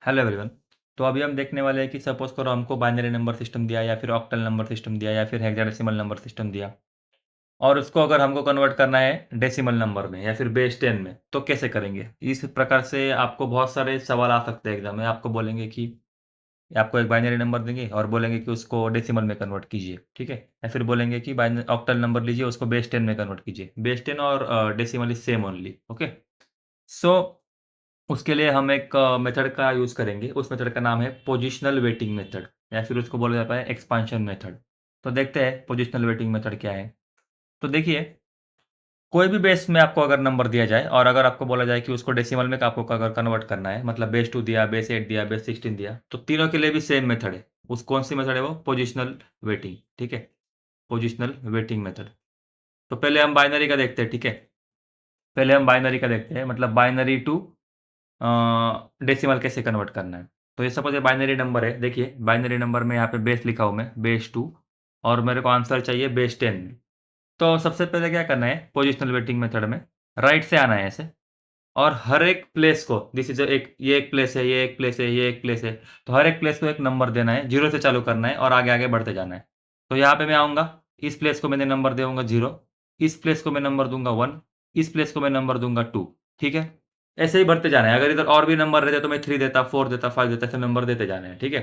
Hello everyone. तो अभी हम देखने वाले हैं कि सपोज करो हमको बाइनरी नंबर सिस्टम दिया या फिर ऑक्टल नंबर सिस्टम दिया या फिर हेक्साडेसिमल नंबर सिस्टम दिया और उसको अगर हमको कन्वर्ट करना है डेसिमल नंबर में या फिर बेस 10 में तो कैसे करेंगे। इस प्रकार से आपको बहुत सारे सवाल आ सकते हैं एग्जाम में। आपको बोलेंगे कि आपको एक बाइनरी नंबर देंगे और बोलेंगे कि उसको डेसिमल में कन्वर्ट कीजिए, ठीक है। या फिर बोलेंगे कि ऑक्टल नंबर लीजिए, उसको बेस 10 में कन्वर्ट कीजिए। बेस 10 और decimal is same only, okay. So उसके लिए हम एक मेथड का यूज़ करेंगे। उस मेथड का नाम है पोजिशनल वेटिंग मेथड या फिर उसको बोला जाता है एक्सपांशन मेथड। तो देखते हैं पोजिशनल वेटिंग मेथड क्या है। तो देखिए, कोई भी बेस में आपको अगर नंबर दिया जाए और अगर आपको बोला जाए कि उसको डेसिमल में आपको अगर कन्वर्ट करना है, मतलब बेस 2 दिया, बेस 8 दिया, बेस 16 दिया, तो तीनों के लिए भी सेम मेथड है। उस कौन सी मेथड है वो? पोजिशनल वेटिंग, ठीक है। Positional waiting method. तो पहले हम बाइनरी का देखते हैं, ठीक है। पहले हम बाइनरी का देखते हैं, मतलब बाइनरी टू डेसिमल कैसे कन्वर्ट करना है। तो ये सपोज ये बाइनरी नंबर है। देखिए, बाइनरी नंबर में यहाँ पे बेस लिखा हूँ मैं, बेस 2, और मेरे को आंसर चाहिए बेस 10 में। तो सबसे पहले क्या करना है, पोजिशनल वेटिंग मेथड में राइट से आना है ऐसे, और हर एक प्लेस को, दिस इज एक, ये एक प्लेस है, ये एक प्लेस है, ये एक प्लेस है, तो हर एक प्लेस को एक नंबर देना है, जीरो से चालू करना है और आगे आगे बढ़ते जाना है। तो यहाँ पे मैं आऊँगा, इस प्लेस को मैंने नंबर दूंगा 0, इस प्लेस को मैं नंबर दूंगा 1, इस प्लेस को मैं नंबर दूंगा 2, ठीक है। ऐसे ही बढ़ते जाना है। अगर इधर और भी नंबर रहते तो मैं 3 देता, 4 देता, 5 देता, ऐसे नंबर देते जाने हैं, ठीक है।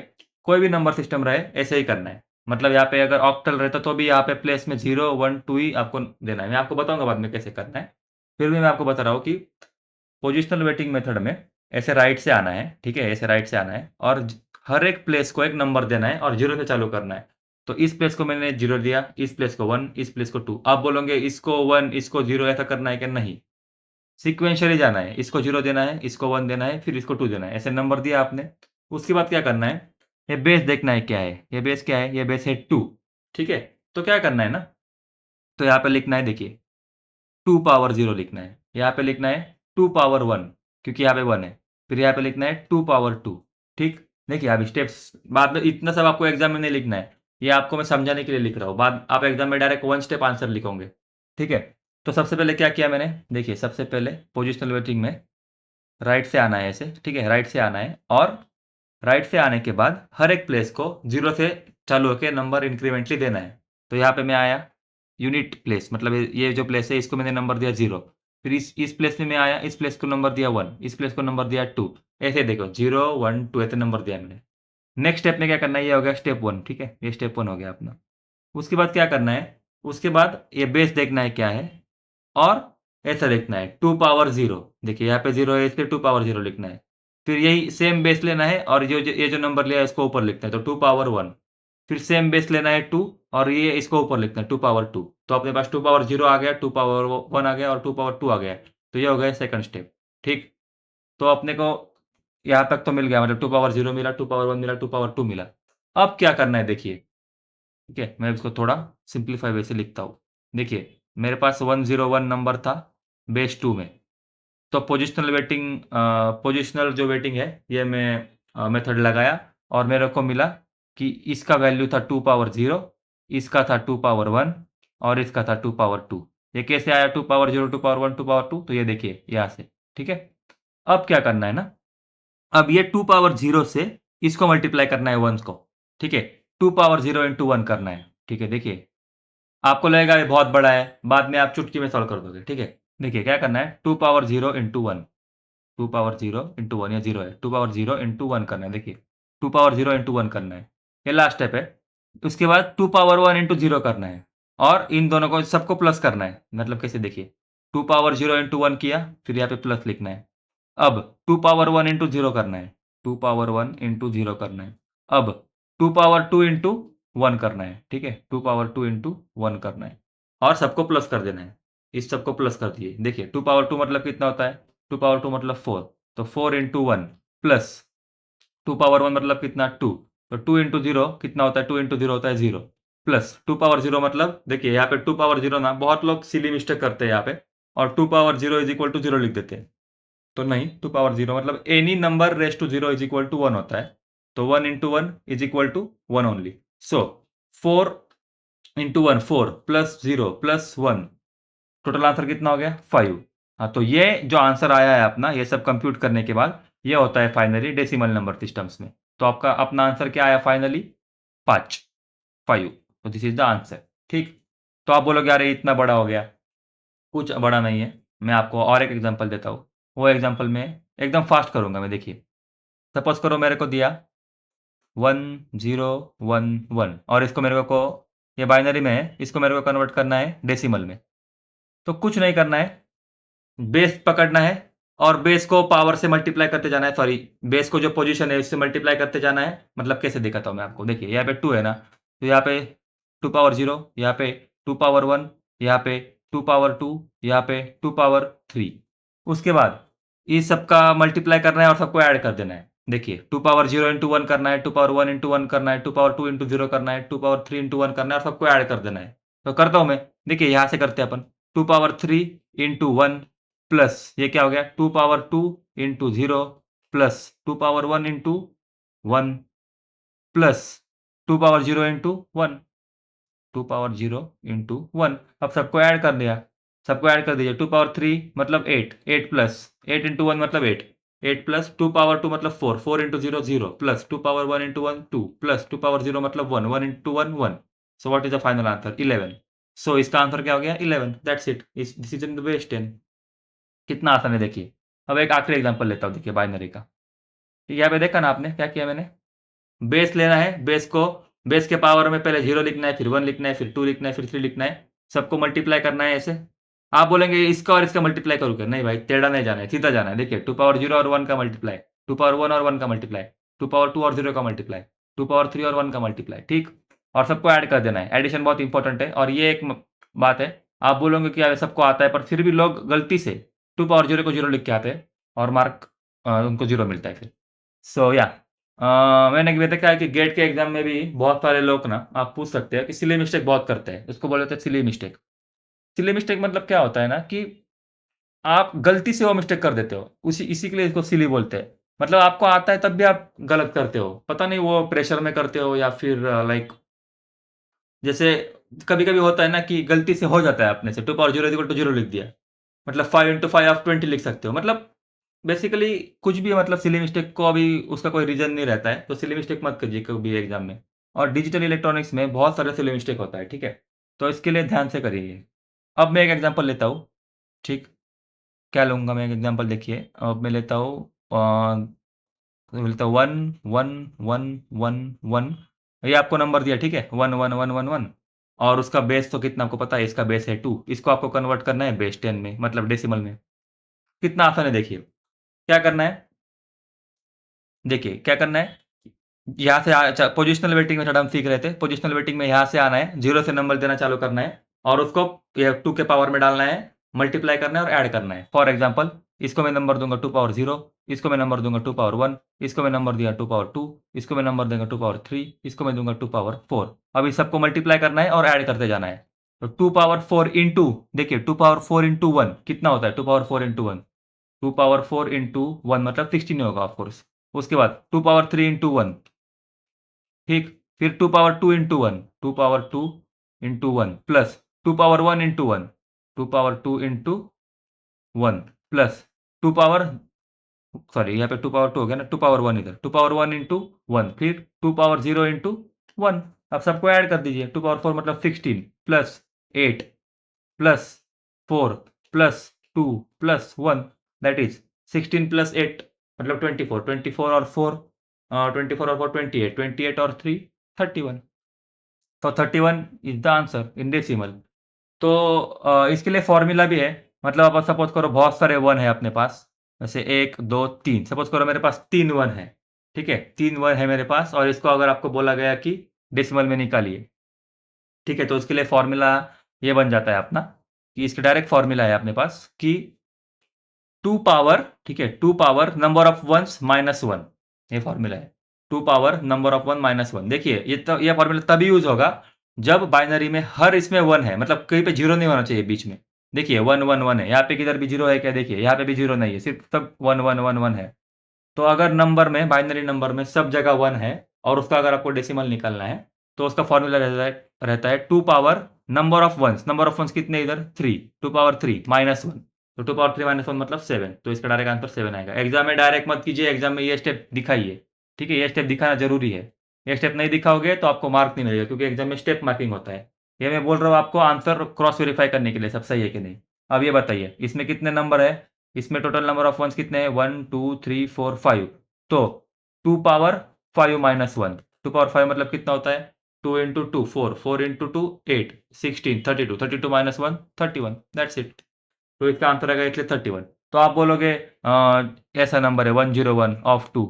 कोई भी नंबर सिस्टम रहे ऐसे ही करना है। मतलब यहाँ पे अगर ऑक्टल रहता तो भी यहाँ पे प्लेस में 0, 1, 2 ही आपको देना है। मैं आपको बताऊंगा बाद में कैसे करना है। फिर भी मैं आपको बता रहा हूँ कि पोजिशनल वेटिंग मेथड में ऐसे राइट से आना है, ठीक है, ऐसे राइट से आना है और हर एक प्लेस को एक नंबर देना है और 0 से चालू करना है। तो इस प्लेस को मैंने 0 दिया, इस प्लेस को 1, इस प्लेस को 2। आप बोलोगे इसको 1, इसको 0 ऐसा करना है कि नहीं? सीक्वेंशियली जाना है। इसको 0 देना है, इसको 1 देना है, फिर इसको 2 देना है। ऐसे नंबर दिया आपने। उसके बाद क्या करना है, ये बेस देखना है क्या है। ये बेस क्या है? ये बेस है 2, ठीक है। तो क्या करना है ना, तो यहाँ पे लिखना है, देखिए, 2 पावर 0 लिखना है। यहाँ पे लिखना है 2 पावर 1, क्योंकि यहाँ पे 1 है। फिर यहाँ पे लिखना है 2 पावर 2, ठीक। देखिए, अभी स्टेप्स बाद में इतना सब आपको एग्जाम में नहीं लिखना है। ये आपको मैं समझाने के लिए लिख रहा हूँ। बाद आप एग्जाम में डायरेक्ट 1 स्टेप आंसर लिखोगे, ठीक है। तो सबसे पहले क्या किया मैंने, देखिए, सबसे पहले पोजिशनल वेटिंग में राइट से आना है ऐसे, ठीक है, राइट से आना है और राइट से आने के बाद हर एक प्लेस को 0 से चालू होकर नंबर इंक्रीमेंटली देना है। तो यहाँ पे मैं आया, यूनिट प्लेस, मतलब ये जो प्लेस है इसको मैंने नंबर दिया 0। फिर इस प्लेस में मैं आया, इस प्लेस को नंबर दिया 1, इस प्लेस को नंबर दिया 2। ऐसे देखो, 0, 1, 2 ऐसे नंबर दिया मैंने। नेक्स्ट स्टेप में क्या करना है, ये हो गया स्टेप 1, ठीक है, ये स्टेप 1 हो गया अपना। उसके बाद क्या करना है, उसके बाद ये बेस देखना है क्या है और ऐसा लिखना है 2 पावर 0। देखिए, यहाँ पे 0 है इसलिए 2 पावर 0 लिखना है। फिर यही सेम बेस लेना है और ये जो नंबर लिया है इसको ऊपर लिखना है, तो 2 पावर 1। फिर सेम बेस लेना है 2 और ये इसको ऊपर लिखना है 2 पावर 2। तो अपने पास 2 पावर 0 आ गया, 2 पावर 1 आ गया और 2 पावर 2 आ गया। तो ये हो गया सेकंड स्टेप, ठीक। तो अपने को यहाँ तक तो मिल गया, मतलब 2 पावर 0 मिला, 2 पावर 1 मिला, 2 पावर 2 मिला। अब क्या करना है देखिए, ठीक है, मैं इसको थोड़ा सिंप्लीफाई वे से लिखता हूँ। देखिए, मेरे पास 101 नंबर था बेस 2 में। तो पोजिशनल जो वेटिंग है ये मैं मेथड लगाया और मेरे को मिला कि इसका वैल्यू था 2 पावर 0, इसका था 2 पावर 1 और इसका था 2 पावर 2। ये कैसे आया 2 पावर 0, 2 पावर 1, 2 पावर 2? तो ये देखिए यहाँ से, ठीक है। अब क्या करना है ना, अब ये 2 पावर 0 से इसको मल्टीप्लाई करना है 1 को, ठीक है। 2 पावर 0 इंटू 1 करना है, ठीक है। देखिए, आपको लगेगा ये बहुत बड़ा है, बाद में आप चुटकी में सॉल्व कर दोगे, ठीक है। देखिए क्या करना है, 2 पावर 0 इंटू 1, 2 पावर 0 इंटू 1, या 0 है, 2 पावर 0 इंटू 1 करना है। देखिए, 2 पावर 0 इंटू 1 करना है, ये लास्ट स्टेप है। उसके बाद 2 पावर 1 इंटू 0 करना है और इन दोनों को सबको प्लस करना है। मतलब कैसे, देखिए, 2 पावर 0 इंटू 1 किया, फिर यहाँ पे प्लस लिखना है। अब 2 पावर 1 इंटू 0 करना है, 2 पावर 1 इंटू 0 करना है। अब 2 पावर 2 इंटू 1 करना है, ठीक है, 2 पावर 2 इंटू 1 करना है और सबको प्लस कर देना है। इस सबको प्लस कर दिए। देखिए, 2 पावर 2 मतलब कितना होता है, 2 पावर 2 मतलब 4, तो 4 इंटू 1 प्लस 2 पावर 1 मतलब कितना, 2, तो 2 इंटू 0 कितना होता है, 2 इंटू 0 होता है 0, प्लस 2 पावर 0 मतलब, देखिए यहाँ पे 2 पावर 0 ना, बहुत लोग सिली मिस्टेक करते हैं यहाँ पे और 2 पावर 0 इज इक्वल टू 0 लिख देते हैं। तो नहीं, 2 पावर 0 मतलब any number raise to 0 is equal to 1 होता है। तो 1 into 1 is equal to 1 only. So 4 into 1 4 plus 0 plus 1, total answer कितना हो गया, 5। हाँ, तो ये जो आंसर आया है अपना, ये सब कंप्यूट करने के बाद ये होता है फाइनली डेसिमल नंबर सिस्टम्स में। तो आपका अपना आंसर क्या आया फाइनली? 5, 5। तो दिस इज द आंसर। ठीक, तो आप बोलोगे अरे इतना बड़ा हो गया। कुछ बड़ा नहीं है। मैं आपको और एक एग्जांपल देता हूँ। वो एग्जांपल में एकदम फास्ट करूंगा मैं। देखिए, सपोज करो मेरे को दिया 1011 और इसको मेरे को ये बाइनरी में है, इसको मेरे को कन्वर्ट करना है डेसिमल में। तो कुछ नहीं करना है, बेस पकड़ना है और बेस को पावर से मल्टीप्लाई करते जाना है। सॉरी, बेस को जो पोजीशन है उससे मल्टीप्लाई करते जाना है। मतलब कैसे दिखाता हूँ मैं आपको। देखिए यहाँ पे 2 है ना, तो यहाँ पे 2 पावर 0, यहाँ पे 2 पावर 1, यहाँ पे 2 पावर 2, यहाँ पे 2 पावर 3। उसके बाद इस सबका मल्टीप्लाई करना है और सबको ऐड कर देना है। देखिए 2 पावर 0 इंटू 1 करना है, 2 पावर 1 इंटू 1 करना है, 2 पावर 2 इंटू 0 करना है, 2 पावर 3 इंटू 1 करना है और सबको ऐड कर देना है। तो करता हूँ मैं। देखिए यहाँ से करते हैं अपन। 2 पावर 3 इंटू 1 प्लस ये क्या हो गया 2 power 2 into 0 plus 2 power 1 into 1 plus 2 power 0 into 1, 2 power 0 into 1। अब सबको ऐड कर दिया। सबको ऐड कर दीजिए। 2 पावर 3 मतलब 8, 8 प्लस 8 इंटू 1 मतलब 8, 8 प्लस 2 पावर 2 मतलब 4, 4 into 0 0 plus 2 power 1 into 1 2 plus 2 power 0 मतलब 1, 1 into 1 1। So what is the final answer? 11। सो इसका आंसर क्या हो गया? 11। That's it. This is in the base 10। कितना आसान है देखिए। अब एक आखिरी एग्जांपल लेता हूँ देखिए बाइनरी का। यहाँ पे देखा ना आपने क्या किया मैंने? बेस लेना है, बेस के पावर में पहले 0 लिखना है, फिर 1 लिखना है, फिर 2 लिखना है, फिर 3 लिखना है। सबको मल्टीप्लाई करना है ऐसे। आप बोलेंगे इसका और इसका मल्टीप्लाई करूँ क्या? नहीं भाई, टेढ़ा नहीं जाना है, सीधा जाना है। देखिए 2 पावर 0 और 1 का मल्टीप्लाई, 2 पावर 1 और 1 का मल्टीप्लाई, 2 पावर 2 और 0 का मल्टीप्लाई, 2 पावर 3 और 1 का मल्टीप्लाई। ठीक, और सबको ऐड कर देना है। एडिशन बहुत इंपॉर्टेंट है। और ये एक बात है, आप बोलोगे कि यार सबको आता है, पर फिर भी लोग गलती से 2 पावर 0 को 0 लिख के आते हैं और मार्क उनको 0 मिलता है फिर। सो या मैंने भी देखा है कि गेट के एग्जाम में भी बहुत सारे लोग ना, आप पूछ सकते हैं कि सिली मिस्टेक बहुत करते हैं। उसको बोलते हैं सिली मिस्टेक। सिली मिस्टेक मतलब क्या होता है ना कि आप गलती से वो मिस्टेक कर देते हो, उसी इसी के लिए इसको सिली बोलते हैं। मतलब आपको आता है तब भी आप गलत करते हो, पता नहीं वो प्रेशर में करते हो या फिर लाइक जैसे कभी-कभी होता है ना कि गलती से हो जाता है अपने से। 2 पावर 0 इक्वल टू 0 लिख दिया। मतलब 5 इंटू 5 आप 20 लिख सकते हो। मतलब बेसिकली कुछ भी, मतलब सिली मिस्टेक को अभी उसका कोई रीज़न नहीं रहता है, तो सिली मिस्टेक मत करिए कभी एग्ज़ाम में। और डिजिटल इलेक्ट्रॉनिक्स में बहुत सारे सिली मिस्टेक होता है, ठीक है? तो इसके लिए ध्यान से करिए। अब मैं एक एग्ज़ाम्पल लेता हूँ, ठीक? क्या लूँगा मैं एक एग्ज़ाम्पल देखिए। अब मैं लेता हूँ बोलता 1 1 1 1 1। ये आपको नंबर दिया, ठीक है? 1 1 1 1 1 और उसका बेस तो कितना आपको पता है, इसका बेस है 2। इसको आपको कन्वर्ट करना है बेस 10 में, मतलब डेसिमल में। कितना आसान है देखिए। क्या करना है? देखिए क्या करना है? यहाँ से अच्छा, पोजिशनल वेटिंग मेथड हम सीख रहे थे। पोजिशनल वेटिंग में यहाँ से आना है, 0 से नंबर देना चालू करना है और उसको ये 2 के पावर में डालना है, मल्टीप्लाई करना है और ऐड करना है। फॉर एग्जाम्पल इसको मैं नंबर दूंगा 2 पावर 0, इसको मैं नंबर दूंगा 2 पावर 1, इसको मैं नंबर दिया 2 पावर 2, इसको मैं नंबर दूंगा 2 पावर 3, इसको मैं दूंगा 2 पावर 4। अब इस सबको मल्टीप्लाई करना है और ऐड करते जाना है। तो 2 पावर 4 इंटू, देखिए 2 पावर 4 इंटू 1 कितना होता है? 2 पावर 4 इंटू 1, 2 पावर 4 इंटू 1 मतलब 16 होगा ऑफकोर्स। उसके बाद 2 पावर 3 इंटू 1, ठीक? फिर 2 power 2 into 1, 2 power 2 into 1 plus 2 power 1 into 1, 2 power 2 into 1 plus 2 power, sorry यहाँ पे 2 पावर 2 हो गया ना, 2 पावर 1 इधर, 2 पावर 1 इंटू 1, फिर 2 पावर 0 इंटू 1। अब सबको ऐड कर दीजिए। 2 पावर 4 मतलब 16 plus 8 plus 4 plus 2 plus 1, that is 16 plus 8 मतलब 24, 24 और 4 24 और 4 28, 28 और 3 31। तो 31 is the answer in decimal. तो इसके लिए फॉर्मूला भी है। मतलब आप सपोज करो बहुत सारे 1 है अपने पास, जैसे 1 2 3, सपोज करो मेरे पास 3 1 है, ठीक है? 3 1 है मेरे पास और इसको अगर आपको बोला गया कि डेसिमल में निकालिए, ठीक है? तो उसके लिए फॉर्मूला ये बन जाता है अपना कि इसके डायरेक्ट फॉर्मूला है अपने पास कि 2 पावर, ठीक है? 2 power number of ones minus 1, ये फॉर्मूला है। 2 पावर नंबर ऑफ 1 माइनस 1। देखिए ये फॉर्मूला तभी यूज़ होगा जब बाइनरी में हर इसमें 1 है, मतलब कहीं पे 0 नहीं होना चाहिए बीच में। देखिए 1 1 1 है, यहाँ पे किधर भी 0 है क्या? देखिए यहाँ पे भी 0 नहीं है, सिर्फ सब 1 1 1 1 है। तो अगर नंबर में, बाइनरी नंबर में सब जगह 1 है और उसका अगर आपको डेसिमल निकालना है, तो उसका फॉर्मूला रहता है 2 power number of ones. Number of ones कितने इधर? 3, 2 पावर 3 माइनस 1। तो 2 पावर 3 माइनस 1 मतलब 7, तो इसका डायरेक्ट आंसर 7 आएगा। एग्जाम में डायरेक्ट मत कीजिए, एग्जाम में ये स्टेप दिखाइए, ठीक है, ये स्टेप दिखाना जरूरी है। ये स्टेप नहीं दिखाओगे तो आपको मार्क नहीं मिलेगा, क्योंकि एग्जाम में स्टेप मार्किंग होता है। ये मैं बोल रहा हूँ आपको आंसर क्रॉस वेरीफाई करने के लिए सब सही है कि नहीं। अब ये बताइए इसमें कितने नंबर है, इसमें टोटल नंबर ऑफ वंस कितने हैं, 1 2 3 4 5। तो 2 पावर 5 माइनस 1, 2 पावर 5 मतलब कितना होता है, 2 into 2 4, 4 into 2 8, 16 32, 32 minus 1 31, that's it. तो इसका आंसर आएगा इसलिए 31। तो आप बोलोगे ऐसा नंबर है 101 ऑफ 2,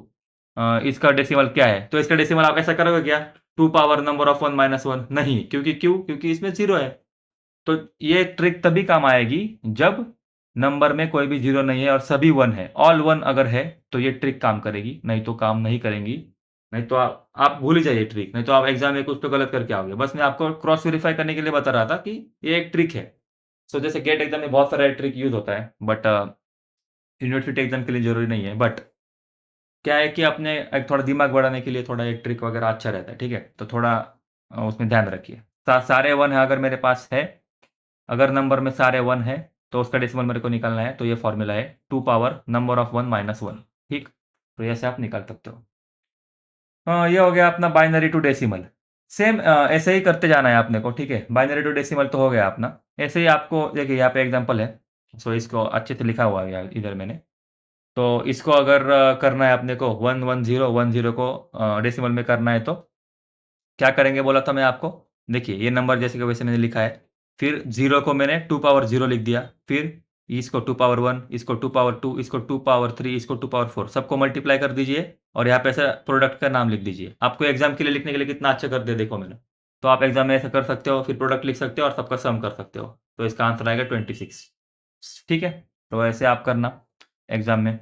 इसका डेसिमल क्या है, तो इसका डेसिमल आप ऐसा करोगे क्या, 2 पावर नंबर ऑफ 1 माइनस 1, नहीं, क्योंकि इसमें 0 है। तो ये ट्रिक तभी काम आएगी जब नंबर में कोई भी 0 नहीं है और सभी 1 है, ऑल 1 अगर है तो ये ट्रिक काम करेगी, नहीं तो काम नहीं करेंगी। नहीं तो आप भूल ही जाइए ट्रिक, नहीं तो आप एग्जाम में कुछ तो गलत करके आओगे। बस मैं आपको क्रॉस वेरीफाई करने के लिए बता रहा था कि ये एक ट्रिक है। सो जैसे गेट एग्जाम में बहुत सारा ट्रिक यूज होता है, बट यूनिवर्सिटी एग्जाम के लिए जरूरी नहीं है। बट क्या है कि अपने एक थोड़ा दिमाग बढ़ाने के लिए थोड़ा एक ट्रिक वगैरह अच्छा रहता है, ठीक है, तो थोड़ा उसमें ध्यान रखिए। सारे 1 है अगर मेरे पास है, अगर नंबर में सारे 1 है तो उसका डेसिमल मेरे को निकालना है, तो ये फॉर्मूला है 2 पावर नंबर ऑफ 1 माइनस 1, ठीक। तो ऐसे आप निकाल सकते हो। ये हो गया अपना बाइनरी टू डेसिमल। सेम ऐसे ही करते जाना है आपने को, ठीक है, बाइनरी टू डेसिमल तो हो गया अपना। ऐसे ही आपको देखिए यहाँ पे एग्जांपल है, सो इसको अच्छे से लिखा हुआ है यार इधर मैंने। तो इसको अगर करना है अपने को 11010 को डेसिमल में करना है, तो क्या करेंगे बोला था मैं आपको। देखिए ये नंबर जैसे कि वैसे मैंने लिखा है, फिर 0 को मैंने 2 पावर 0 लिख दिया, फिर इसको 2 पावर 1, इसको 2 पावर 2, इसको 2 पावर 3, इसको 2 पावर 4, सबको मल्टीप्लाई कर दीजिए और यहाँ पे ऐसा प्रोडक्ट का नाम लिख दीजिए। आपको एग्जाम के लिए लिखने के लिए कितना अच्छा कर दिया देखो मैंने। तो आप एग्जाम में ऐसा कर सकते हो, फिर प्रोडक्ट लिख सकते हो और सबका सम कर सकते हो, तो इसका आंसर आएगा 26, ठीक है। तो ऐसे आप करना एग्जाम में।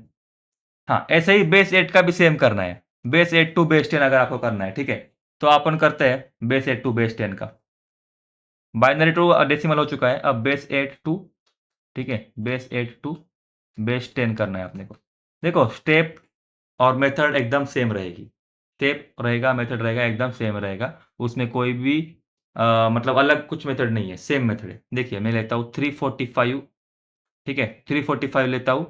हाँ, ऐसे ही बेस 8 का भी सेम करना है, बेस 8 टू बेस 10 अगर आपको करना है, ठीक है। तो अपन करते हैं बेस 8 टू बेस 10 का। बाइनरी टू डेसिमल हो चुका है, अब बेस 8 टू, ठीक है, बेस 8 टू बेस 10 करना है अपने को। देखो स्टेप और मेथड एकदम सेम रहेगी, स्टेप रहेगा मेथड रहेगा एकदम सेम रहेगा, उसमें कोई भी मतलब अलग कुछ मेथड नहीं है, सेम मेथड है। देखिए मैं लेता हूँ 345, ठीक है, 345 लेता हूँ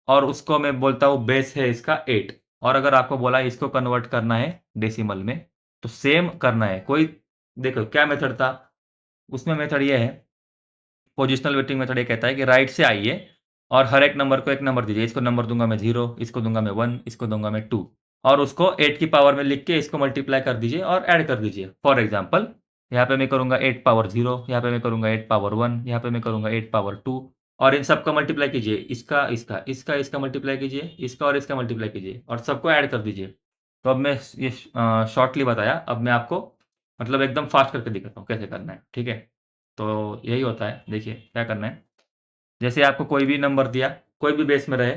और उसको मैं बोलता हूँ बेस है इसका 8। और अगर आपको बोला है इसको कन्वर्ट करना है डेसिमल में, तो सेम करना है। कोई देखो क्या मेथड था उसमें, मेथड ये है, पोजिशनल वेटिंग मेथड ये कहता है कि राइट से आइए और हर एक नंबर को एक नंबर दीजिए। इसको नंबर दूंगा मैं 0, इसको दूंगा मैं 1, इसको दूंगा मैं 2, और उसको 8 की पावर में लिख के इसको मल्टीप्लाई कर दीजिए और ऐड कर दीजिए। फॉर एग्जाम्पल यहाँ पे मैं करूंगा 8 पावर 0, यहाँ पे मैं करूंगा 8 पावर 1, यहाँ पे मैं करूंगा 8 पावर 2, और इन सबका मल्टीप्लाई कीजिए, इसका इसका इसका इसका मल्टीप्लाई कीजिए, इसका और इसका मल्टीप्लाई कीजिए और सबको ऐड कर दीजिए। तो अब मैं ये शॉर्टली बताया, अब मैं आपको मतलब एकदम फास्ट करके दिखाता हूँ कैसे करना है, ठीक है। तो यही होता है, देखिए क्या करना है। जैसे आपको कोई भी नंबर दिया, कोई भी बेस में रहे,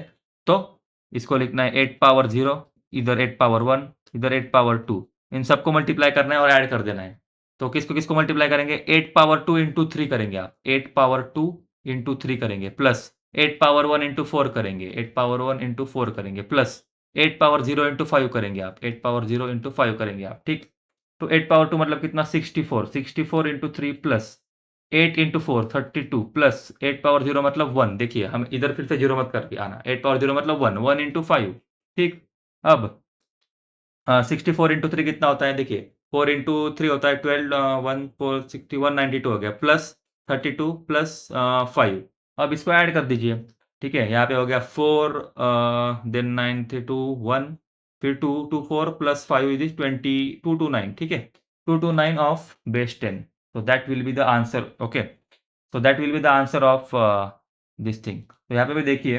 तो इसको लिखना है 8 पावर 0, इधर 8 पावर 1, इधर 8 पावर 2, इन सबको मल्टीप्लाई करना है और ऐड कर देना है। तो किसको किसको मल्टीप्लाई करेंगे, 8 पावर 2 इंटू 3 करेंगे आप, 8 पावर 2 इंटू 3 करेंगे, प्लस 8 पावर 1 इंटू 4 करेंगे, 8 पावर 1 इंटू 4 करेंगे, प्लस 8 पावर 0 इंटू 5 करेंगे आप, 8 पावर 0 इंटू 5 करेंगे आप, ठीक। तो 8 पावर 2 मतलब कितना, 64, 64 into 3 plus 8 into 4 32 plus 8 power 0 मतलब 1। देखिए हम इधर फिर से 0 मत करके आना, 8 पावर 0 मतलब 1, 1 इंटू 5, ठीक। अब 64 इंटू 3 कितना होता है, देखिए 4 इंटू 3 होता है 12, 1 4 60 192 हो गया, प्लस 32 प्लस 5। अब इसको ऐड कर दीजिए, ठीक है। यहाँ पे हो गया 4 देन 92 1, फिर 2 2 4 प्लस 5 इज 20 229, ठीक है, 229 of base 10। so that will be the answer, okay, so that will be the answer of this thing। तो यहाँ पे भी देखिए,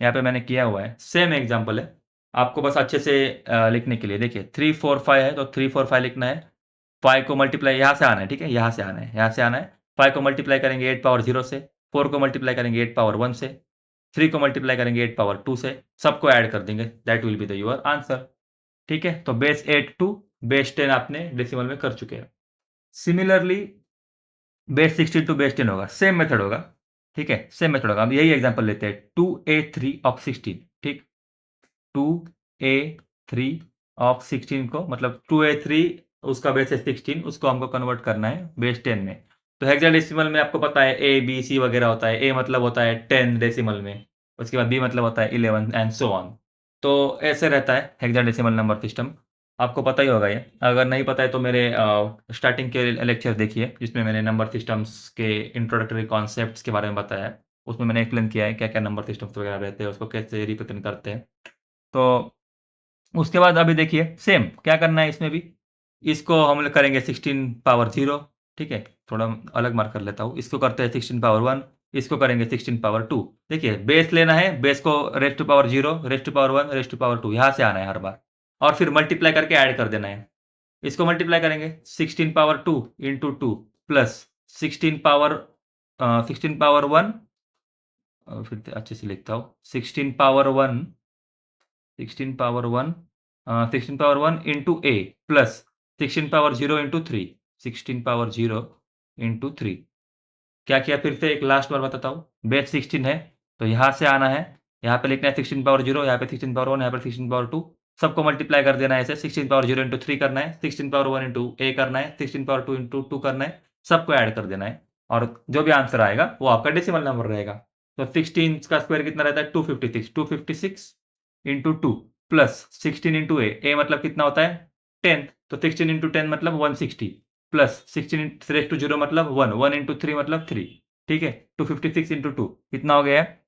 यहाँ पे मैंने किया हुआ है, सेम एग्जांपल है, आपको बस अच्छे से लिखने के लिए। देखिए 3 4 5 है तो 3 4 5 लिखना है, 5 को मल्टीप्लाई यहाँ से आना है, ठीक है, यहाँ से आना है, यहाँ से आना है। 5 को मल्टीप्लाई करेंगे 8 पावर 0 से, 4 को मल्टीप्लाई करेंगे 8 पावर 1 से, 3 को मल्टीप्लाई करेंगे 8 पावर 2 से, सबको ऐड कर देंगे, that will be the your answer, ठीक है। तो बेस 8 टू बेस 10 आपने डेसिमल में कर चुके हैं। सिमिलरली बेस 16 टू बेस 10 होगा, सेम मेथड होगा, ठीक है, सेम मेथड होगा। अब यही एग्जांपल लेते हैं 2a3 ऑफ 16, ठीक, 2a3 ऑफ 16 को मतलब 2a3 उसका बेस है 16, उसको हमको कन्वर्ट करना है बेस 10 में। तो हेक्साडेसिमल में आपको पता है ए बी सी वगैरह होता है। ए मतलब होता है 10 डेसिमल में, उसके बाद बी मतलब होता है 11 एंड सो ऑन। तो ऐसे रहता है हेक्साडेसिमल नंबर सिस्टम। आपको पता ही होगा ये। अगर नहीं पता है तो मेरे स्टार्टिंग के लेक्चर देखिए, जिसमें मैंने नंबर सिस्टम्स के इंट्रोडक्टरी कॉन्सेप्ट्स के बारे में बताया है। उसमें मैंने एक्सप्लेन किया है क्या क्या नंबर सिस्टम्स वगैरह रहते हैं, उसको कैसे रिप्रेजेंट करते हैं। तो उसके बाद अभी देखिए सेम क्या करना है इसमें भी। इसको हम लोग करेंगे 16 पावर 0, ठीक है। थोड़ा अलग मार्क कर लेता हूँ। इसको करते हैं 16 पावर 1, इसको करेंगे 16 पावर 2। देखिए बेस लेना है, बेस को raised to power 0, raised to power 1, raised to power 2 यहाँ से आना है हर बार, और फिर मल्टीप्लाई करके ऐड कर देना है। इसको मल्टीप्लाई करेंगे 16 पावर 2 इंटू 2 प्लस 16 पावर 1, फिर अच्छे से लिखता हूँ 16 power 1, 16 power 1, 16 power 1 into a plus 16 power 0 into 3, 16 power 0 into 3। क्या किया फिर से एक लास्ट बार बताता हूँ। बेस 16 है तो यहाँ से आना है, यहाँ पे लिखना है 16 पावर 0, यहाँ पे 16 पावर 1, यहाँ पे 16 पावर 2, सबको मल्टीप्लाई कर देना है ऐसे। 16 पावर 0 इंटू 3 करना है, 16 पावर 1 इंटू ए करना है, 16 पावर 2 इंटू 2 करना है, सबको ऐड कर देना है, और जो भी आंसर आएगा वो आपका डेसिमल नंबर रहेगा। तो 16 का स्क्वायर कितना रहता है 256, 256 इंटू 2 प्लस 16 इंटू ए मतलब कितना होता है 10, तो 16 इंटू 10 मतलब 160 प्लस 16 रेस टू 0 मतलब 1, 1 इंटू 3 मतलब 3, ठीक है। 256 इंटू 2 कितना हो गया है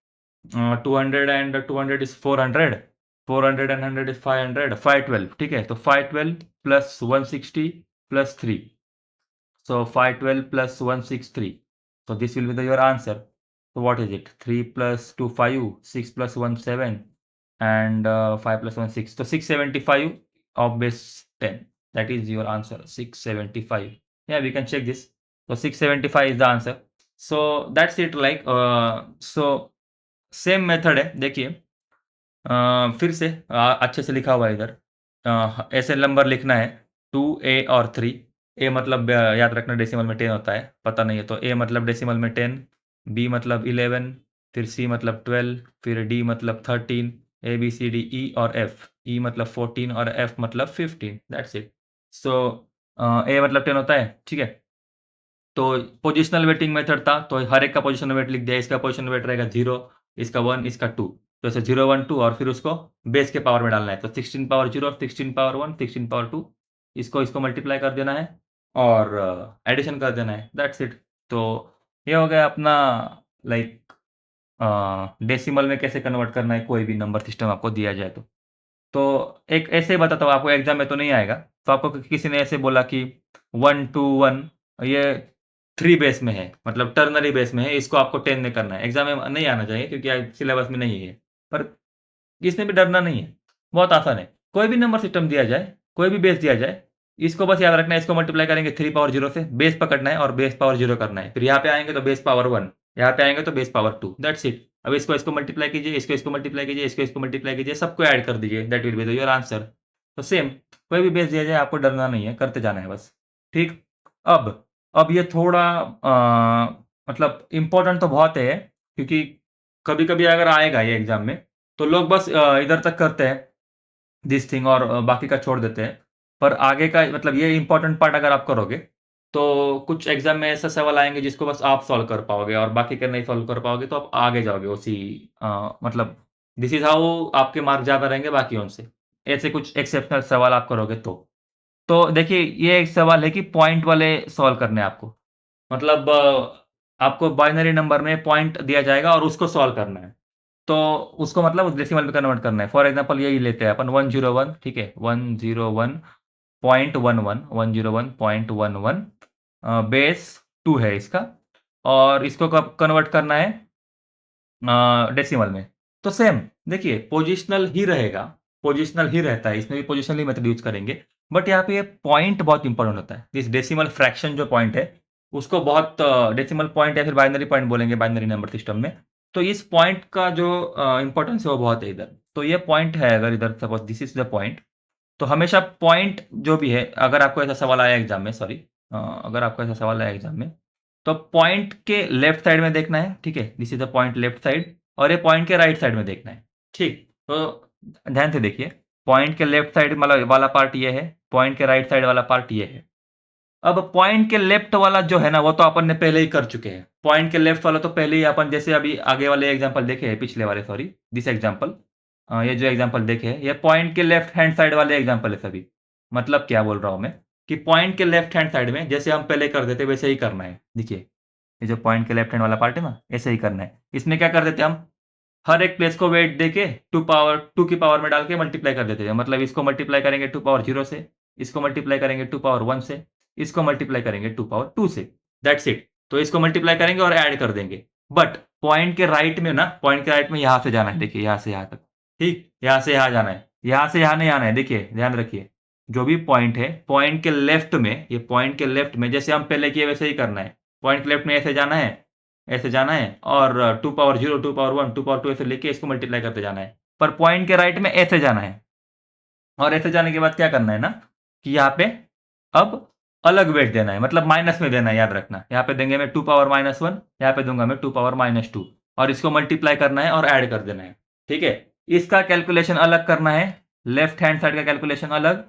200 एंड 200 इज 400, 400 एंड 100 इज 500, 512, ठीक है। तो 512 plus 160 plus 3, so 512 plus 163, so this will be your answer. So what is it, 3 plus 2 5, 6 plus 1 7, and 5 plus 1 6, so 675 of base 10, that is your answer, 675. Yeah, we can check this. So 675 is the answer. So that's it, like so same method है देखिए। फिर से अच्छे से लिखा हुआ है इधर। ऐसे नंबर लिखना है 2a और 3। ए मतलब याद रखना डेसिमल में 10 होता है, पता नहीं है तो ए मतलब डेसिमल में 10, बी मतलब 11, फिर सी मतलब 12, फिर डी मतलब 13, A B C D E और एफ। ई मतलब 14 और एफ मतलब 15, दैट्स इट। सो ए मतलब 10 होता है, ठीक है। तो पोजिशनल वेटिंग मेथड था, तो हर एक का पोजिशनल वेट लिख दिया। इसका पोजिशनल वेट रहेगा 0, इसका 1, इसका 2, तो ऐसे 0 1 2, और फिर उसको बेस के पावर में डालना है। तो 16 पावर 0, 16 पावर 1, 16 पावर 2, इसको मल्टीप्लाई कर देना है और एडिशन कर देना है, दैट्स इट। तो ये हो गया अपना, लाइक डेसिमल में कैसे कन्वर्ट करना है कोई भी नंबर सिस्टम आपको दिया जाए तो। तो एक ऐसे ही बताता हूँ आपको, एग्जाम में तो नहीं आएगा। तो आपको किसी ने ऐसे बोला कि 1 2 1 ये 3 बेस में है, मतलब टर्नरी बेस में है, इसको आपको 10 में करना है। एग्जाम में नहीं आना चाहिए क्योंकि सिलेबस में नहीं है, पर इसमें भी डरना नहीं है, बहुत आसान है। कोई भी नंबर सिस्टम दिया जाए, कोई भी बेस दिया जाए, इसको बस याद रखना है, इसको मल्टीप्लाई करेंगे 3 पावर 0 से, बेस पकड़ना है और बेस पावर 0 करना है। फिर यहाँ पे आएंगे तो बेस पावर 1, यहाँ पे आएंगे तो बेस पावर 2, दैट्स इट। अब इसको मल्टीप्लाई कीजिए, इसको मल्टीप्लाई कीजिए, इसको मल्टीप्लाई कीजिए, सबको ऐड कर दीजिए, that will be your answer. तो सेम कोई भी बेस दिया जाए आपको डरना नहीं है, करते जाना है बस, ठीक। अब ये थोड़ा मतलब इम्पोर्टेंट तो बहुत है, क्योंकि कभी कभी अगर आएगा ये एग्जाम में तो लोग बस इधर तक करते हैं दिस थिंग, और बाकी का छोड़ देते हैं। पर आगे का मतलब ये इंपॉर्टेंट पार्ट अगर आप करोगे तो कुछ एग्जाम में ऐसा सवाल आएंगे जिसको बस आप सॉल्व कर पाओगे और बाकी के नहीं सॉल्व कर पाओगे, तो आप आगे जाओगे उसी मतलब दिस इज हाउ आपके मार्क ज़्यादा रहेंगे बाकी उनसे। ऐसे कुछ एक्सेप्शनल सवाल आप करोगे तो देखिए ये एक सवाल है कि पॉइंट वाले सॉल्व करने हैं आपको। मतलब आपको बाइनरी नंबर में पॉइंट दिया जाएगा और उसको सॉल्व करना है। तो उसको मतलब डेसिमल में कन्वर्ट करना है। फॉर एग्जांपल यही लेते हैं अपन 101, ठीक है, 101.11, 101.11 बेस 2 है इसका, और इसको कब कन्वर्ट करना है डेसिमल में। तो सेम देखिए पोजिशनल ही रहेगा, पोजिशनल ही रहता है, इसमें भी पोजिशनल ही मेथड यूज करेंगे। बट यहाँ पे ये पॉइंट बहुत इंपॉर्टेंट होता है। दिस डेसिमल फ्रैक्शन जो पॉइंट है उसको बहुत डेसिमल पॉइंट या फिर बाइनरी पॉइंट बोलेंगे बाइनरी नंबर सिस्टम में। तो इस पॉइंट का जो इंपॉर्टेंस है वो बहुत है इधर। तो ये पॉइंट है, अगर इधर suppose this is the point, तो हमेशा पॉइंट जो भी है, अगर आपको ऐसा सवाल आया एग्जाम में, सॉरी अगर आपको ऐसा सवाल आया एग्जाम में, तो पॉइंट के लेफ्ट साइड में देखना है, ठीक है, this is the point left side, और ये पॉइंट के राइट साइड में देखना है, ठीक। तो ध्यान से देखिए, पॉइंट के लेफ्ट साइड मतलब वाला पार्ट ये है, पॉइंट के राइट साइड वाला पार्ट ये है। अब पॉइंट के लेफ्ट वाला जो है ना वो तो अपन ने पहले ही कर चुके हैं। पॉइंट के लेफ्ट वाला तो पहले ही अपन जैसे अभी आगे वाले एग्जांपल देखे हैं, पिछले वाले सॉरी दिस एग्जांपल, ये जो एग्जांपल देखे हैं ये पॉइंट के लेफ्ट हैंड साइड वाले एग्जांपल है सभी। मतलब क्या बोल रहा हूं मैं कि पॉइंट के लेफ्ट हैंड साइड में जैसे हम पहले कर देते वैसे ही करना है। देखिए ये जो पॉइंट के लेफ्ट हैंड वाला पार्ट है ना ऐसे ही करना है। इसमें क्या कर देते हम, हर एक प्लेस को वेट देके टू की पावर में डाल के मल्टीप्लाई कर देते हैं। मतलब इसको मल्टीप्लाई करेंगे टू पावर 0 से, इसको मल्टीप्लाई करेंगे टू पावर 1 से, इसको मल्टीप्लाई करेंगे टू पावर 2 से, दैट्स इट। तो इसको मल्टीप्लाई करेंगे और ऐड कर देंगे। बट पॉइंट के राइट में ना, पॉइंट के राइट में यहां से जाना है। देखिए यहां से यहां तक, ठीक, यहां से यहां जाना है, यहां से यहां नहीं आना है। देखिए ध्यान रखिए, जो भी पॉइंट है पॉइंट के लेफ्ट में, ये पॉइंट के लेफ्ट में जैसे हम पहले किए वैसे ही करना है। पॉइंट के लेफ्ट में ऐसे जाना है, ऐसे जाना है और two power 0, two power 1, two power 2 ऐसे लेके इसको मल्टीप्लाई करते जाना है। पर पॉइंट के राइट में ऐसे जाना है। और ऐसे जाने के बाद क्या करना है ना कि यहाँ पे अब अलग वेट देना है, मतलब माइनस में देना है, याद रखना। यहाँ पे देंगे मैं टू पावर -1, यहाँ पे दूंगा मैं टू पावर -2 और इसको मल्टीप्लाई करना है और ऐड कर देना है। ठीक है, इसका कैलकुलेशन अलग करना है, लेफ्ट हैंड साइड का कैलकुलेशन अलग,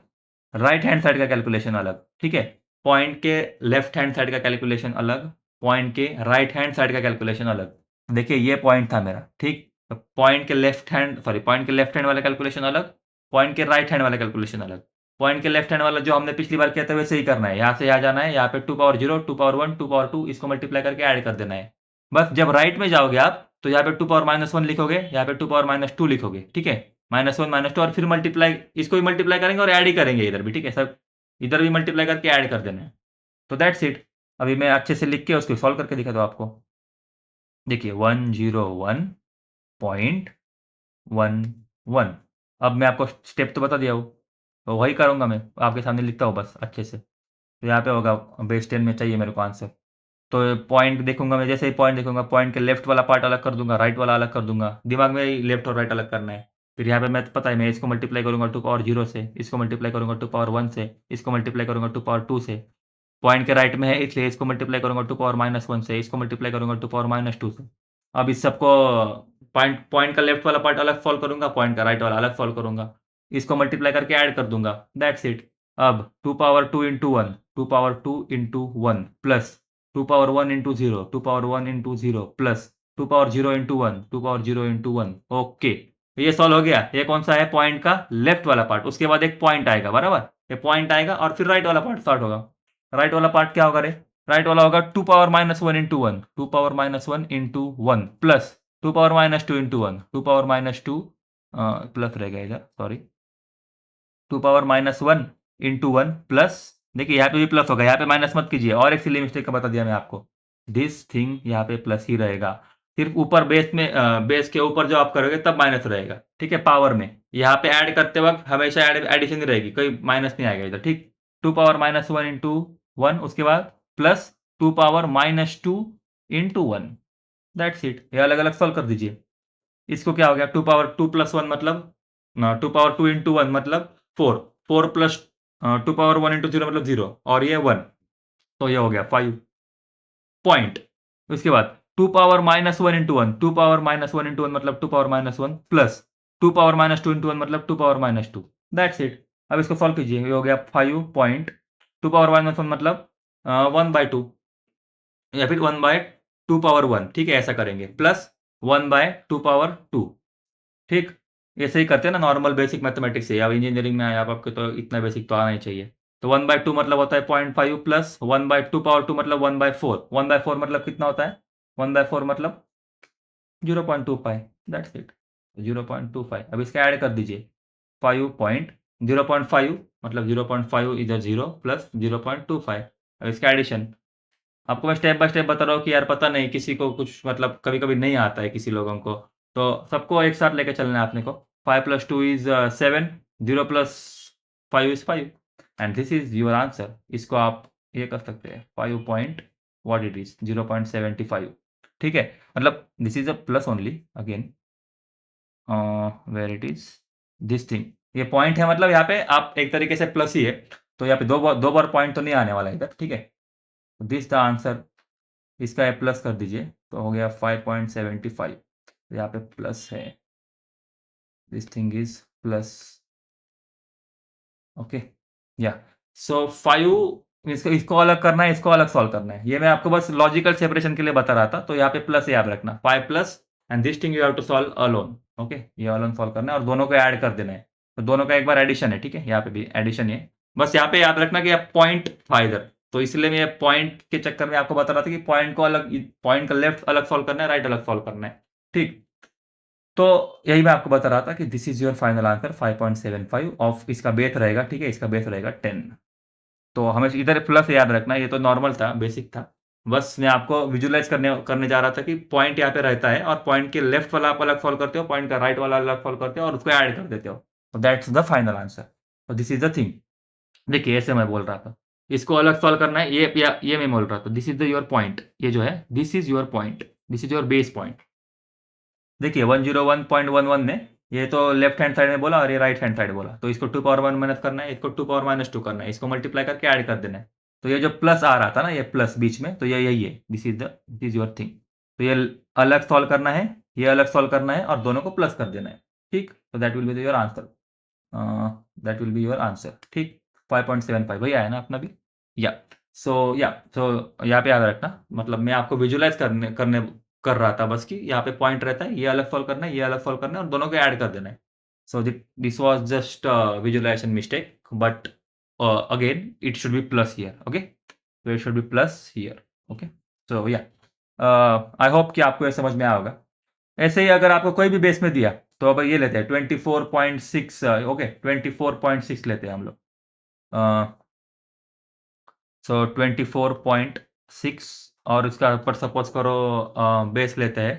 राइट हैंड साइड का कैलकुलेशन अलग। ठीक है, पॉइंट के लेफ्ट हैंड साइड का कैलकुलेशन अलग, पॉइंट के राइट हैंड साइड का कैलकुलेशन अलग। देखिए ये पॉइंट था मेरा, ठीक, तो पॉइंट के लेफ्ट हैंड सॉरी पॉइंट के लेफ्ट हैंड वाला कैलकुलेशन अलग, पॉइंट के राइट हैंड वाला कैलकुलेशन अलग। पॉइंट के लेफ्ट हैंड वाला जो हमने पिछली बार किया था वैसे ही करना है। यहाँ से यहाँ जाना है, यहाँ पे two power 0, two power 1, two power 2 इसको मल्टीप्लाई करके ऐड कर देना है। बस जब राइट में जाओगे आप तो यहाँ पे टू पावर -1 लिखोगे, यहाँ पे टू पावर -2 लिखोगे। ठीक है, -1 -2 और फिर मल्टीप्लाई, इसको भी मल्टीप्लाई करेंगे और ऐड ही करेंगे इधर भी। ठीक है, सब इधर भी मल्टीप्लाई करके ऐड कर देना है। तो दैट्स इट। अभी मैं अच्छे से लिख के उसको सॉल्व करके दिखा दो आपको। देखिए 101.11। अब मैं आपको स्टेप तो बता दिया हूँ, तो वही करूँगा मैं, आपके सामने लिखता हूँ बस अच्छे से। तो यहाँ पे होगा बेस 10 में चाहिए मेरे को आंसर। तो पॉइंट देखूंगा मैं, जैसे ही पॉइंट देखूंगा पॉइंट के लेफ्ट वाला पार्ट अलग कर दूंगा, राइट वाला अलग कर दूंगा। दिमाग में लेफ्ट और राइट अलग करना है। फिर यहाँ पे मैं पता है मैं इसको मल्टीप्लाई करूंगा टू पावर 0 से, इसको मल्टीप्लाई करूंगा टू पावर 1 से, इसको मल्टीप्लाई करूंगा टू पावर 2 से। पॉइंट के राइट में है इसलिए इसको मल्टीप्लाई करूंगा टू पावर -1 से, इसको मल्टीप्लाई करूंगा टू पावर -2 से। अब इस सबको पॉइंट पॉइंट का लेफ्ट वाला पार्ट अलग सॉल्व करूंगा, पॉइंट का राइट वाला अलग सॉल्व करूंगा, इसको मल्टीप्लाई करके ऐड कर दूंगा, दैट्स इट। अब two power 2 into 1, two power 2 into 1 plus two power 1 into 0, two power 1 into 0 plus two power 0 into 1, two power 0 into 1। Okay, ये सॉल्व हो गया। ये कौन सा है, पॉइंट का लेफ्ट वाला पार्ट। उसके बाद एक पॉइंट आएगा, बराबर, ये पॉइंट आएगा और फिर राइट वाला पार्ट स्टार्ट होगा। राइट वाला पार्ट क्या होगा रे, राइट वाला होगा two power -1 into 1, two power -1 into 1 plus two power -2 into 1, two power -2 plus रहेगा इधर, sorry, two power -1 into 1 plus, देखिए यहाँ पे भी प्लस होगा, यहाँ पे माइनस मत कीजिए। और एक सिली मिस्टेक का बता दिया मैं आपको, दिस थिंग यहाँ पे प्लस ही रहेगा। सिर्फ ऊपर बेस में बेस के ऊपर जो आप करोगे तब माइनस रहेगा। ठीक है, पावर में यहाँ पे ऐड करते वक्त हमेशा एडिशन ही रहेगी, कोई माइनस नहीं आएगा इधर। ठीक, टू पावर -1 इंटू 1, उसके बाद plus two power -2 into 1, that's it. ये अलग अलग सॉल्व कर दीजिए। इसको क्या हो गया, टू पावर 2 प्लस 1 मतलब, टू पावर 2 इंटू 1 मतलब 4, 4 प्लस टू पावर 1 इंटू 0 मतलब 0 और ये 1, तो ये हो गया 5 पॉइंट। उसके बाद two power -1 into 1, two power -1 into 1 मतलब two power -1 plus two power -2 into 1 मतलब टू पावर -2, दैट्स इट। अब इसको सॉल्व कीजिए, ये हो गया 5 पॉइंट, टू पावर -1 मतलब 1/2 या फिर 1/2 पावर 1। ठीक है, ऐसा करेंगे, प्लस 1/2 पावर 2। ठीक, ऐसे ही करते हैं ना नॉर्मल बेसिक मैथमेटिक्स से। अब इंजीनियरिंग में आए आप, आपके तो इतना बेसिक तो आना ही चाहिए। तो 1/2 मतलब होता है 0.5 प्लस 1/2 पावर 2 मतलब 1/4, 1/4 मतलब कितना होता है, 1/4 मतलब 0.25, दैट्स इट, 0.25। अब इसका ऐड कर दीजिए, 5.0.5 मतलब 0.5 इधर 0 प्लस 0.25। अब इसका एडिशन आपको मैं स्टेप बाय स्टेप बता रहा हूँ कि यार पता नहीं किसी को कुछ, मतलब कभी कभी नहीं आता है किसी लोगों को, तो सबको एक साथ लेके चलना है अपने को। 5 + 2 is 7, 0 + 5 is 5 and this is your answer. इसको आप ये कर सकते हैं 5 पॉइंट व्हाट इट इज 0.75। ठीक है, मतलब this is a plus only again, where it is this thing, ये पॉइंट है, मतलब यहाँ पे आप एक तरीके से प्लस ही है। तो यहाँ पे दो बार पॉइंट तो नहीं आने वाला इधर। ठीक है, दिस द आंसर। इसका ये प्लस कर दीजिए तो हो गया 5.75। यहाँ पे प्लस है, this thing is plus, okay, या सो 5 इसको इसको अलग करना है, इसको अलग सॉल्व करना है। ये मैं आपको बस लॉजिकल सेपरेशन के लिए बता रहा था। तो यहाँ पे प्लस याद रखना, 5 plus and this thing you have to solve alone. Okay, ये अलोन सॉल्व करना है और दोनों को ऐड कर देना है। तो दोनों का एक बार एडिशन है, ठीक है, यहाँ पे भी एडिशन है। बस यहाँ पे याद रखना कि आप पॉइंट था इधर, तो इसलिए मैं पॉइंट के चक्कर में आपको बता रहा था कि पॉइंट को अलग, पॉइंट का लेफ्ट अलग सॉल्व करना है, राइट अलग सॉल्व करना है, ठीक। तो यही मैं आपको बता रहा था कि this is your final answer 5.75 of, इसका बेस रहेगा, ठीक है, इसका बेस रहेगा 10। तो हमें इधर प्लस याद रखना, ये तो नॉर्मल था, बेसिक था। बस मैं आपको विजुलाइज करने करने जा रहा था कि पॉइंट यहाँ पे रहता है और पॉइंट के लेफ्ट वाला आप अलग सॉल्व करते हो, पॉइंट का राइट वाला अलग सॉल्व करते हो और उसको ऐड कर देते हो। तो दैट्स द फाइनल आंसर। तो दिस इज द थिंग। देखिए ऐसे मैं बोल रहा था, इसको अलग सॉल्व करना है, ये मैं बोल रहा था, this is the your point, ये जो है this is your point, this is your base point. देखिए 101.11 ने ये तो लेफ्ट हैंड साइड में बोला और ये राइट हैंड साइड बोला, तो इसको 2 पावर 1 माइनस करना है, इसको 2 पावर माइनस 2 करना है, इसको मल्टीप्लाई करके ऐड कर देना है। तो ये जो प्लस आ रहा था ना, ये प्लस बीच में, तो ये यही है, दिस इज योर थिंग। तो ये अलग सॉल्व करना है, ये अलग सॉल्व करना है और दोनों को प्लस कर देना है, ठीक। तो that will be your answer, that will be your answer, ठीक। 5.75 वही आया ना अपना भी। या सो यहाँ पे याद रखना, मतलब मैं आपको विजुलाइज करने करने कर रहा था बस कि यहाँ पे पॉइंट रहता है, ये अलग सॉल्व करना है, ये अलग सॉल्व करना है और दोनों को ऐड कर देना है। So this was just visualisation mistake, but again it should be plus here, okay. तो it should be plus here, okay. So yeah I hope कि आपको ये समझ में आया होगा। ऐसे ही अगर आपको कोई भी बेस में दिया, तो अब ये लेते हैं 24.6, ओके 24.6 लेते हैं हम लोग। सो 24.6 और इसका ऊपर सपोज करो बेस लेते हैं,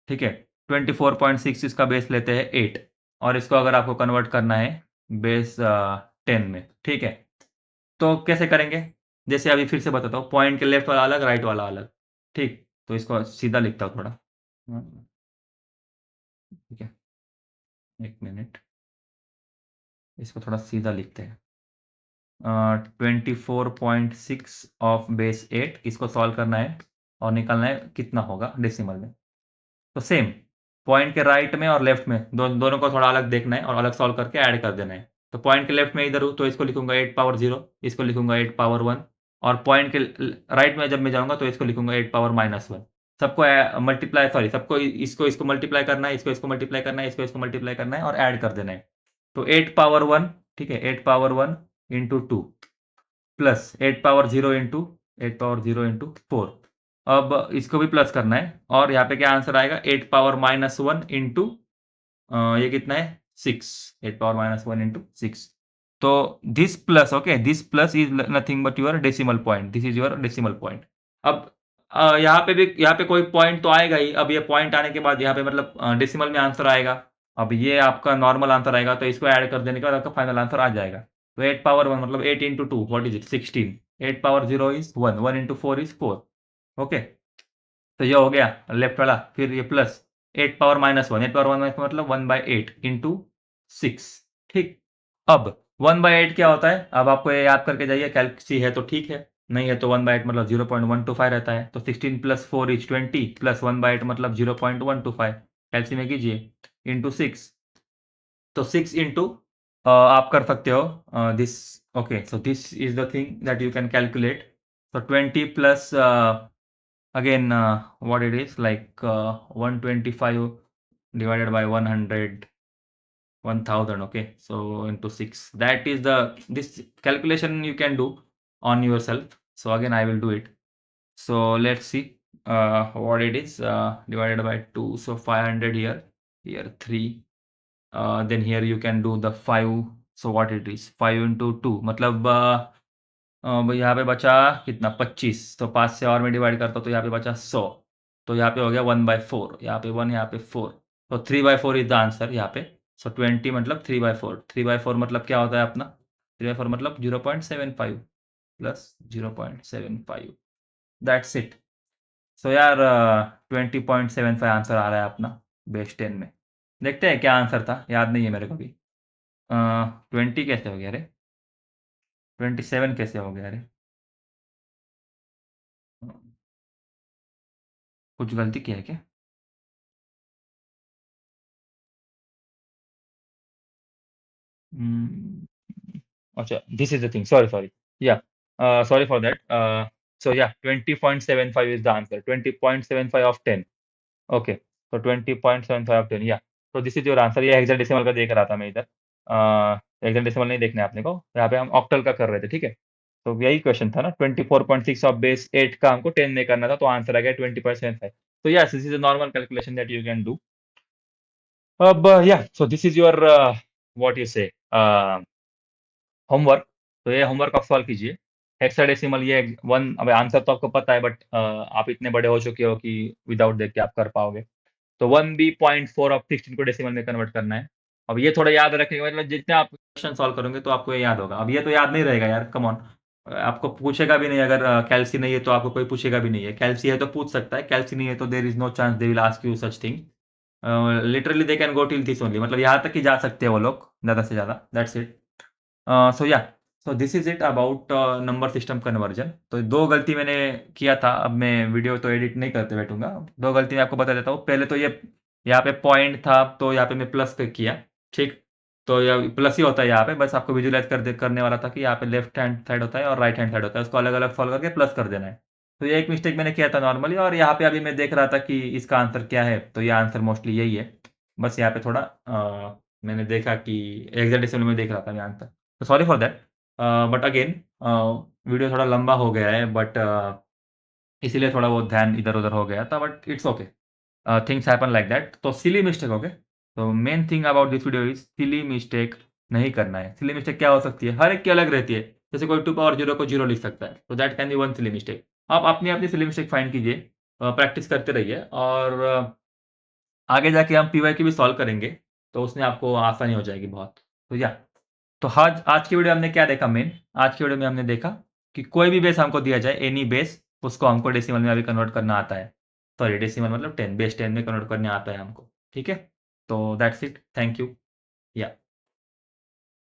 ठीक है। 24.6 इसका बेस लेते हैं 8 और इसको अगर आपको कन्वर्ट करना है बेस 10 में, ठीक है। तो कैसे करेंगे? जैसे अभी फिर से बताता हूँ, पॉइंट के लेफ्ट वाला अलग, राइट वाला अलग, ठीक। तो इसको सीधा लिखता हूँ थोड़ा, ठीक है, एक मिनट, इसको थोड़ा सीधा लिखते हैं। 24.6 ऑफ बेस 8, इसको सॉल्व करना है और निकालना है कितना होगा डेसिमल में। तो सेम पॉइंट के राइट में और लेफ्ट में दोनों को थोड़ा अलग देखना है और अलग सॉल्व करके ऐड कर देना है। तो पॉइंट के लेफ्ट में इधर हूँ तो इसको लिखूंगा 8 पावर 0, इसको लिखूंगा 8 पावर 1, और पॉइंट के राइट में जब मैं जाऊंगा तो इसको लिखूंगा 8 पावर माइनस 1। सबको मल्टीप्लाई, सॉरी, सबको इसको इसको मल्टीप्लाई करना है, इसको इसको मल्टीप्लाई करना है, इसको इसको मल्टीप्लाई करना है और ऐड कर देना है। तो 8 पावर 1, ठीक है, 8 power 1 into 2 plus 8 power 0 into 8 power 0 into 4। अब इसको भी प्लस करना है और यहाँ पे क्या आंसर आएगा, 8 पावर माइनस 1 इंटू ये कितना है 6, 8 पावर माइनस 1 इंटू 6। तो this plus, okay, this plus is nothing but your decimal point, this is your decimal point. अब यहाँ पे भी, यहाँ पे कोई पॉइंट तो आएगा ही। अब ये पॉइंट आने के बाद यहाँ पे मतलब डेसिमल में आंसर आएगा। अब ये आपका नॉर्मल आंसर आएगा, तो इसको ऐड कर देने के बाद आपका फाइनल आंसर आ जाएगा। तो 8 पावर 1 मतलब 8 into 2 what is it, 16। 8 power 0 is 1, 1 into 4 is 4, okay. तो ये हो गया लेफ्ट वाला, फिर ये plus 8 power minus 1, 8 power 1 minus मतलब 1/8 इंटू 6, ठीक। अब 1/8 क्या होता है, अब आपको ये याद करके जाइए, कैलसी है तो ठीक है, नहीं है तो 1/8 मतलब 0.125 रहता है। तो 16 प्लस 4 इज 20 प्लस 1/8 मतलब 0.125, कैलसी में कीजिए इंटू 6। तो 6 इंटू आप कर सकते हो this, okay. So this is the thing that you can calculate. so 20 plus again what it is like 125 divided by 100, 1000, okay, so into 6, that is the, this calculation you can do on yourself. So again I will do it. So let's see what it is, divided by 2, so 500 here, here 3, then here you can do the 5, so what it is 5 into 2 मतलब यहाँ पे बचा कितना 25, तो 5 से और मैं divide करता हूँ तो यहाँ पे बचा 100। तो यहाँ पे हो गया 1/4, यहाँ पे 1, यहाँ पे 4, तो 3/4 इज द आंसर यहाँ पे। सो 20 मतलब 3/4, 3/4 मतलब क्या होता है अपना, 3/4 मतलब 0.75 प्लस 0.75, दैट्स इट। सो यार 20.75 आंसर आ रहा है अपना बेस 10 में। देखते हैं क्या आंसर था, याद नहीं है मेरे को भी। 20 कैसे हो गया अरे, 27 कैसे हो गया अरे, कुछ गलती किया है क्या? Hmm. अच्छा, this is the thing. Sorry, sorry. Yeah. sorry for that. So yeah, 20.75 is the answer. 20.75 of 10. Okay, तो 20.75 ऑफ 10 या तो दिस इज योर आंसर। ये हेक्साडेसिमल का देख रहा था मैं इधर। हेक्साडेसिमल नहीं देखना है अपने को, यहाँ पे हम ऑक्टल का कर रहे थे, ठीक है। तो यही क्वेश्चन था ना, 24.6 ऑफ बेस 8 का हमको 10 में करना था, तो आंसर आ गया 20.75। तो yes, this is a normal calculation that you can do. अब या so this is your what you से होमवर्क। तो ये होमवर्क आप सॉल्व कीजिए। हेक्साडेसिमल ये वन, अब आंसर तो आपको पता है, बट आप इतने बड़े हो चुके हो कि विदाउट देख के आप कर पाओगे। तो 1b.4 ऑफ 16 को डेसिमल में कन्वर्ट करना है। अब ये थोड़ा याद रखेंगे, मतलब जितने आप क्वेश्चन सॉल्व करोगे तो आपको ये याद होगा। अब ये तो याद नहीं रहेगा यार, कम ऑन। आपको पूछेगा भी नहीं, अगर कैल्सी नहीं है तो आपको कोई पूछेगा भी नहीं है। कैल्सी है तो पूछ सकता है, कैल्सी नहीं है तो there is no chance they will ask you such thing. Literally they can go till this only, मतलब यहाँ तक ही जा सकते हैं वो लोग, ज़्यादा से ज़्यादा, that's it. So yeah, so this is it about number system conversion. तो दो गलती मैंने किया था, अब मैं वीडियो तो एडिट नहीं करते बैठूंगा। दो गलती मैं आपको बता देता हूँ। पहले तो ये यहाँ पे पॉइंट था, तो यहाँ पे मैं प्लस पे किया, ठीक। तो यह प्लस ही होता है यहाँ पे, बस आपको विजुलाइज करने वाला था कि यहाँ पे लेफ्ट हैंड साइड होता है और राइट हैंड साइड होता है, उसको अलग अलग सॉल्व करके प्लस कर देना है। तो ये एक मिस्टेक मैंने किया था नॉर्मली, और यहाँ पे अभी मैं देख रहा था कि इसका आंसर क्या है, तो ये आंसर मोस्टली यही है। बस यहाँ पे थोड़ा मैंने देखा कि हेक्साडेसिमल में देख रहा था मैं आंसर, तो sorry for that. But again video थोड़ा लंबा हो गया है, बट इसीलिए थोड़ा बहुत ध्यान इधर-उधर हो गया था, but it's okay. Things happen like that. तो सिली मिस्टेक, ओके। तो main thing about this video is silly mistake नहीं करना है। सिली मिस्टेक क्या हो सकती है? हर एक की अलग रहती है। जैसे कोई 2 पावर 0 को 0 लिख सकता है, तो that can be one silly mistake. आप अपनी-अपनी सिली मिस्टेक फाइंड कीजिए, प्रैक्टिस करते रहिए, और आगे जाके हम पीवाईक्यू भी सॉल्व करेंगे, तो उसमें आपको आसानी हो जाएगी बहुत। तो या, तो आज आज की वीडियो हमने क्या देखा मेन? आज की वीडियो में हमने देखा कि कोई भी बेस हमको दिया जाए, एनी बेस, उसको हमको डेसिमल में अभी कन्वर्ट करना आता है। सॉरी, डेसिमल मतलब 10, बेस 10 में कन्वर्ट करने आता है हमको, ठीक है? तो दैट्स इट, थैंक यू। या।